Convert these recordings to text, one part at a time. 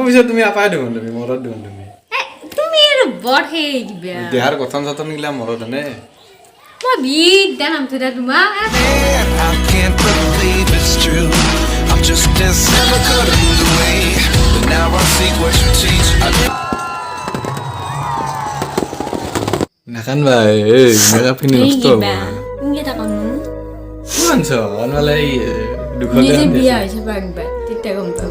অফিসত তুমি আপাই দেখোন তুমি মরদ দেখোন তুমি তুমি এর বড় হয়ে দিবে দেহার কথন যতন গিলা মরদ নে মই বিদ দাম তো তোমা I can't believe it's true. I'm just as never could have moved away, but now I see what you teach. নাখান ভাই এই মেগা ফিনি নষ্ট হবে ইংগে তাকন কোনছ আনলে দুখলে নিজে বিয়া হইছে বাগবা তিতা কম তো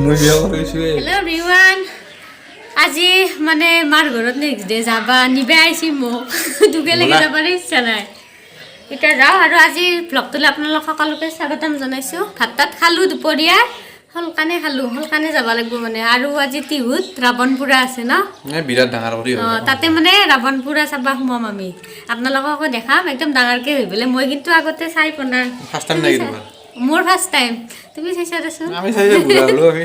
মই বিয়া কৰিছো হ্যালো এভরিওয়ান আজি মানে মার ঘরত নেক্সট ডে যাবা নিবে আইছি মোক দুগে লাগি যাবার ইচ্ছা নাই এটা যাও আৰু আজি ব্লগ তুলে আপোনালোক সকলোকে স্বাগতম জনাইছো ভাত তাত খালো দুপৰীয়া হলকানে যাব লাগিব মানে আৰু আজি তিহুত ৰাৱণপুৰা আছে ন বিৰাট ডাঙৰ কৰি তাতে মানে ৰাৱণপুৰা চাবা সোমাম আমি আপোনালোককো দেখাম একদম ডাঙৰকে হৈ বলে মই কিন্তু আগতে চাই পনা ফাৰ্ষ্ট টাইম লাগি তোমাৰ মোৰ ফাৰ্ষ্ট টাইম তুমি চাইছা দেচোন আমি চাইছো বুঢ়া হলো আমি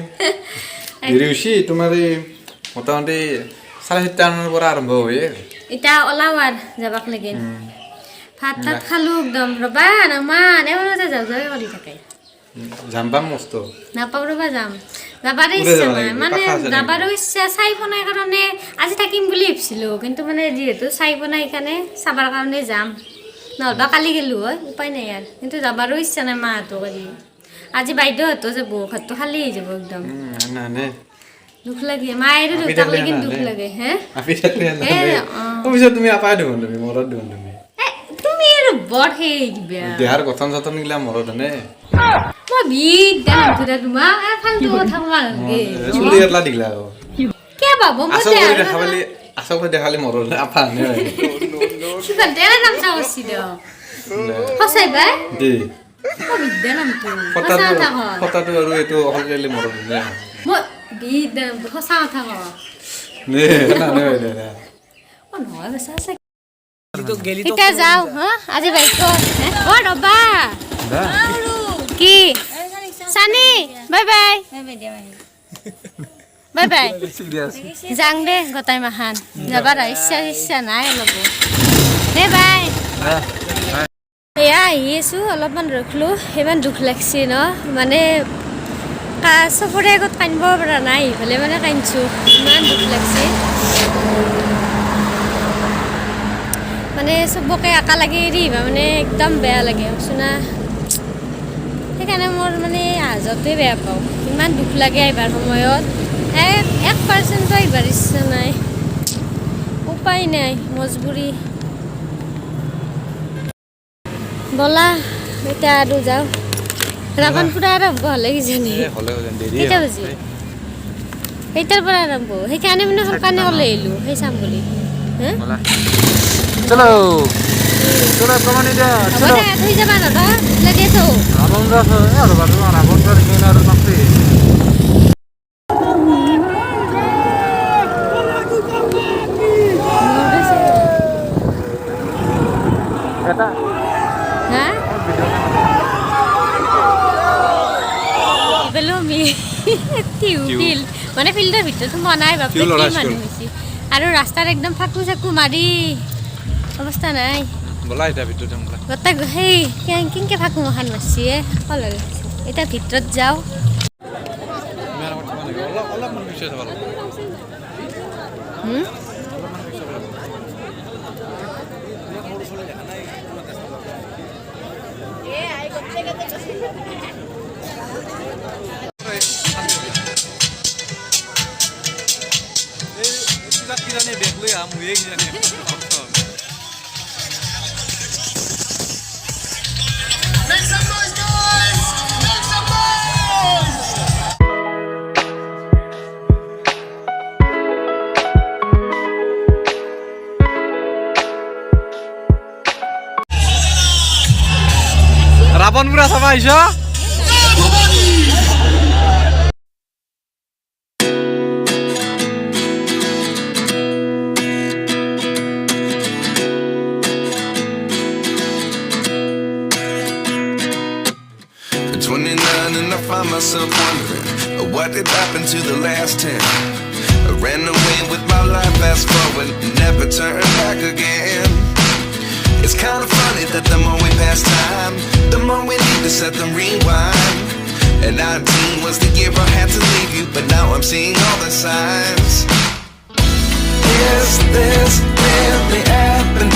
দেৰিউছি তোমাৰ এই মোটামুটি 7:30 পৰা আৰম্ভ হয় এটা ওলাৱাৰ যাবাক লাগে ভাত তাত খালো একদম ৰবা নামান এবাৰতে যাও কৰি থাকে জাম্পাম মস্ত নাপাব ৰবা যাবাৰ ইচ্ছা নাই মানে যাবাৰো ইচ্ছা চাই বনাই কাৰণে আজি থাকিম বুলি ভাবিছিলো কিন্তু মানে যিহেতু চাই বনাই কাৰণে চাবাৰ কাৰণে যাম নহবা কালি গেলো হয় উপায় নাই আৰু কিন্তু যাবাৰো ইচ্ছা নাই মাহঁতো কালি আজি বাইদেউহঁতো যাব ঘৰটো খালী হৈ যাব একদম না দুখ লাগে মায়ের দুটাক লাগি দুখ লাগে হ্যাঁ আপি থাকলে না অফিসত তুমি আপাই দেখোন তুমি মরদ দেখোন তুমি এর বড় হয়ে দিবে দেহার কথন যতন গিলা মরদ নে মই বিদ দাম তো তোমা ফালতু কথা লাগে চুলি এটলা দিলা কে বাবু মই আসল করে দেখালি মরদ আপা নে কি করে দেলা নাম চাওছি দ হসাই বাই দে মই বিদ দাম তো ফটাটো আৰু এটো অহল গেলি মরদ নে মই বিদ হসা কথা ক নে না ও নহয় বসা আছে এটা যাও হ্যাঁ আজি বাইকো ও রবা কি সানি বাই বাই বাই বাই যাং দে গতাই মাহান যাবার ইচ্ছা নাই অলপ দে বাই এয়া আহিছো অলপমান ৰখলো ইমান দুখ লাগছে ন মানে চবৰে আগত কান্দিব পৰা নাই ইফালে মানে কান্দিছো ইমান দুখ লাগছে মানে চবকে একা লাগে এৰি মানে একদম বেয়া লাগে শুনা সেইকাৰণে মোৰ মানে আজতে বেয়া পাওঁ ইমান দুখ লাগে আহিবাৰ সময়ত 1% আহিবাৰ ইচ্ছা নাই উপায় নাই মজবুৰি বলা এতিয়া আৰু যাওঁ ৰাৱণপুৰা আৰম্ভ হ'লে কিজানি কেইটা বাজি কেইটাৰ পৰা আৰম্ভ সেইকাৰণে মানে সোনকালে ওলাই আহিলোঁ সেই চাম বুলি চলো চলো কমানি দে হ'ব দে থৈ যাবা দাদা লাগে তো আনন্দ আছে আৰু বাদু আনন্দ কিনে আৰু নাচি এটা হা বেলমি টিউবিল মানে ফিল্ডৰ ভিতৰত সোমোৱা নাই বাপৰে কি মানুহ হৈছে আৰু ৰাস্তাত একদম ফাকু চাকু মাৰি অৱস্থা নাই বলা এটা ভিতৰত যাম গোটেই সেই কেংকে ফাকু মখান মাৰছি কল এতিয়া ভিতৰত যাওঁ অলপমান পিছে চাব লাগিব কিজানি বেগ লৈ আম হৈ কিজানি ৰাৱণপুৰা চাবা আহিছ myself wondering what did happen to the last 10. I ran away with my life, fast forward, never turn back again. It's kind of funny that the more we pass time, the more we need to set them rewind. And 19 was the year I had to leave you, but now I'm seeing all the signs. Is this really happening?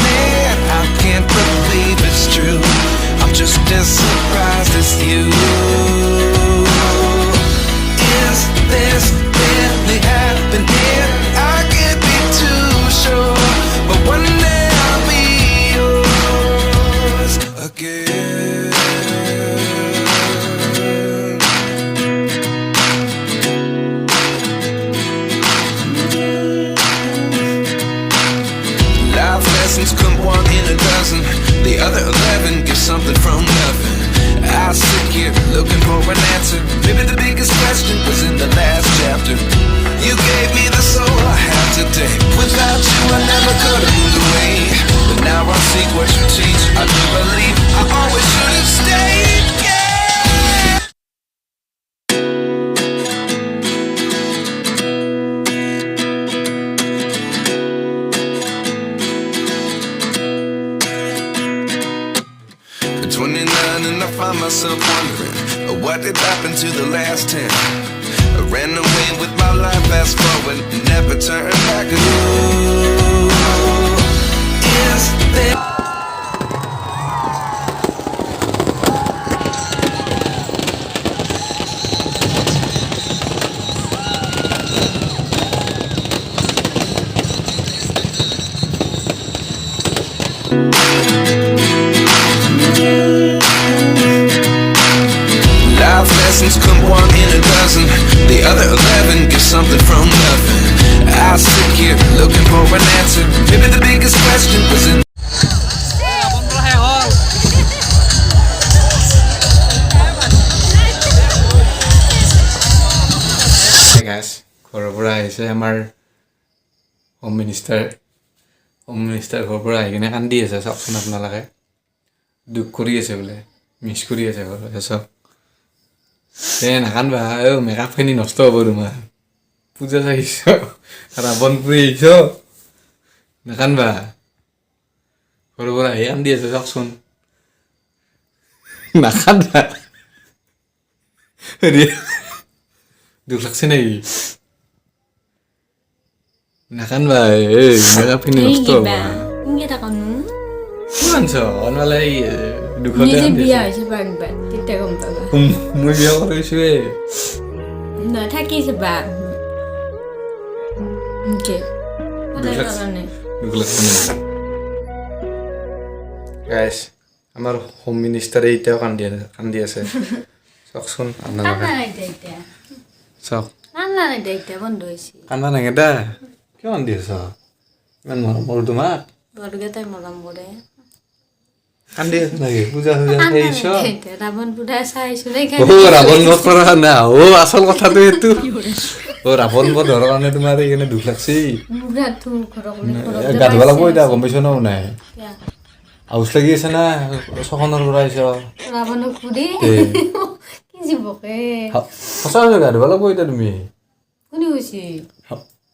I can't believe it's true. I'm just as surprised as you. Is this really happening? I can't be too sure, but one day I'll be yours again. Life lessons come one in a dozen. The other 11 give something from nothing. I sit here looking for an answer. Maybe the biggest question was in the last chapter. You gave me the soul I have today. Without you I never could have moved away. But now I see what you teach. I do believe I always should have stayed. Yeah. At 29 and I find myself wondering what did happen to the last 10. I ran away with my life, fast forward, never turn back. Ooh, is there life lessons come one in a dozen. The other 11 give something from nothing. I sit here looking for an answer. Maybe the biggest question was in Hey guys, ঘৰৰ পৰা আহিছে আমাৰ home minister ঘৰৰ পৰা আহি কিনে কান্দি আছে চাওকচোন আপোনালোকে দুখ কৰি আছে বোলে মিছ কৰি আছে ঘৰত চাওক নাকান্দবা মেকআপখিনি নষ্ট হ'ব তোমাৰ পূজা চাইছ ৰাৱণ পুৰি আহিছ নাকান্দবা ঘৰৰ পৰা আহি কান্দি আছে চাওকচোন নাকান্দবা দুখ লাগছে নেকি নাকান্দবা মেকআপখিনি নষ্ট হ'ব কিমান চ অনলালে দুখতে বিয়া হৈছে বাগবান তেতিয়া গম পাবা মই বিয়া কৰিছোৱে নাথাকিছে বা দুখ লাগছে গাইছ আমাৰ হোম মিনিষ্টাৰে এতিয়াও কান্দি আছে চাওকচোন আপোনালোকে চাওক কান্দা নাগেদা কিয় কান্দি আছ ইমান মৰম কৰোঁ তোমাক বৰগেটাই মৰম কৰে কান্দি আছে নেকি পূজা চাইছ ৰাৱণ পূজা চাইছো ৰাৱণ বধ কৰা না আচল কথাটো এইটো ৰাৱণ বধ ধৰাৰ কাৰণে তোমাৰ এইকাৰণে দুখ লাগছি গা ধুব লাগিব এতিয়া গম পাইছ ন নাই আউচ লাগি আছে না ছখনৰ পৰা আহিছ ৰাৱণক ফুৰি কি জীৱকে সঁচা হৈছে গা ধুব লাগিব এতিয়া তুমি কোনে কৈছে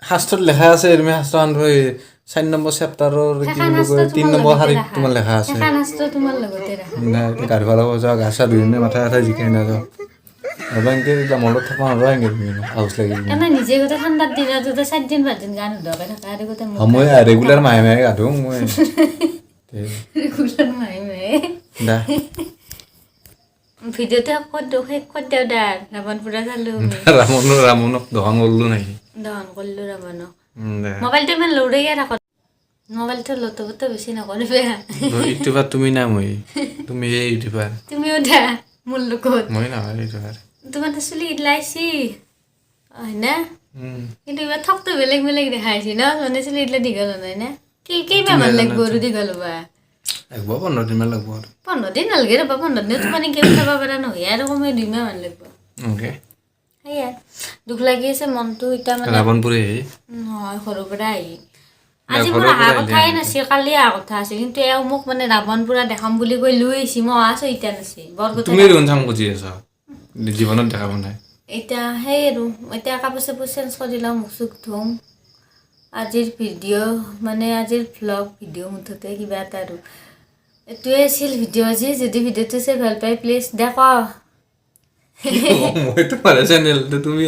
শাস্ত্ৰত লেখা আছে তুমি শাস্ত্ৰখন 4 নম্বৰ চেপ্টাৰৰ কি বুলি কয় 3 নম্বৰ শাৰীত তোমাৰ লেখা আছে তোমাৰ লগতে নাই গা ধুব লাগিব যাওঁ গা চা ধুই মাথা জিকাই নাযাওঁ এবাৰকে এতিয়া মলত থকা নোৱাৰা তুমি আউচ লাগি নিজে গোটেই ঠাণ্ডাৰ দিনত 4 দিন 5 দিন গা নুধুৱাকৈ থকা আৰু গোটেই মই ৰেগুলাৰ মাহে মাহে গা ধুওঁ মই ৰেগুলাৰ মাহে দা ভিডিঅ'তে ক'ত দেও দা ৰাৱণ পূজা চালো ৰাৱণক দহন কৰিলো নেকি দহন কৰিলো ৰাৱণক মোবাইলটো ইমান লৌৰিয়ে থাকো মোবাইলটো লতবত বেছি নকৰিবা ইউটিউবাৰ তুমি না মই তুমি এই ইউটিউবাৰ তুমিও দা মোৰ লগত মই নহয় ইউটিউবাৰ তোমাৰ চুলি ইলাইছি হয় না কিন্তু এবার থকতো বেলেগ বেলেগ দেখাইছি না মানে চুলি ইলা দীঘল নাই না কেইবা মান লাগবো আৰু দীঘল হবা লাগবো 15 দিন মান লাগবো 15 দিন নালগে ৰ 15 দিন তুমি কেউ খাবা পাৰা নহয় আৰু কমে 2 মাহ মান লাগবো ওকে হেয়া দুখ লাগি আছে মনটো ইটা মানে ৰাৱণপুৰে নহয় ঘৰৰ পৰা আহি আজি মোৰ আহা কথাই নাছিল কালি আহা কথা আছিল কিন্তু এও মোক মানে ৰাৱণপুৰা দেখাম বুলি কৈ লৈ আহিছি মই আছো ইটা নাছিল বৰগত তুমি ৰোন চাম খুজি আছা জীৱনত দেখাব নাই এটা হে আৰু এটা কাপোৰ চাপোৰ চেঞ্জ কৰি লওঁ মুখ চুখ ধুম আজিৰ ভিডিঅ' মানে আজিৰ ভ্লগ ভিডিঅ' মুঠতে কিবা এটা আৰু এইটোৱে আছিল ভিডিঅ' আজি যদি ভিডিঅ'টো চাই ভাল পাই প্লিজ দেখা মই তোমাৰ চেনেলটো তুমি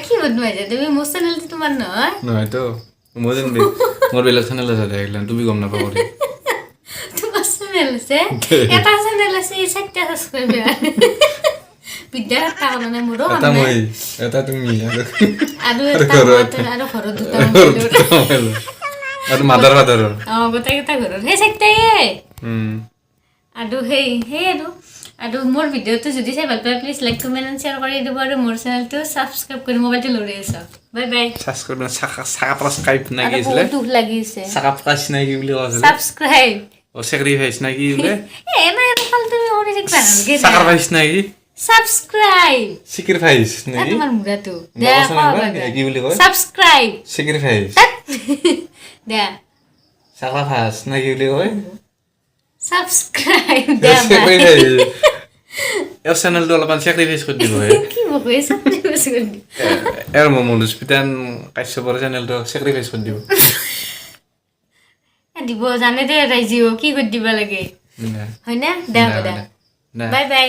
কি বদমাই যে তুমি মোৰ চেনেলটো তোমাৰ নহয় নহয়তো মই যেন মোৰ বেলেগ চেনেল আছে দেখিলে তুমি গম নাপাব কৰি তোমাৰ চেনেল আছে এটা চেনেল আছে চাৰটা সাবস্ক্ৰাইবাৰ বিদ্যাৰ এটা মানে মোৰো এটা মই এটা তুমি আৰু এটা আৰু ঘৰত দুটা আৰু মাদাৰ গোটেইকেইটা ঘৰত সেই চাৰটাই আৰু সেই আৰু মোৰ ভিডিঅ'টো যদি চাই ভাল পায় please like comment and share কৰি দিব আৰু মোৰ চেনেলটো ছাবস্ক্ৰাইব কৰি মোবাইলটো লৈ আছো বাই বাই ছাবস্ক্ৰাইব নাই কি আছিলে দুখ লাগিছে ছাবস্ক্ৰাইব নাই কি বুলি কৈছিলে ছাবস্ক্ৰাইব ও স্যাক্রিফাইস নাই কি বোলে এমাই ফাল তুমি ওরে শিখবা না স্যাক্রিফাইস নাই কি সাবস্ক্রাইব স্যাক্রিফাইস নাই তোমার মুরাটো দে কি বুলি কয় সাবস্ক্রাইব স্যাক্রিফাইস দে স্যাক্রিফাইস নাই কি বুলি কয় সাবস্ক্রাইব দে এর চ্যানেলটো অলপমান স্যাক্রিফাইস কৰি দিব কি বকই সাবস্ক্ৰাইব কৰি দি এৰ মধুস্মিতা কাশ্যপৰ চ্যানেলটো স্যাক্ৰিফাইস কৰি দিব দিব জানে দে ৰাইজিও কি কৰি দিব লাগে হয় না দে বাই বাই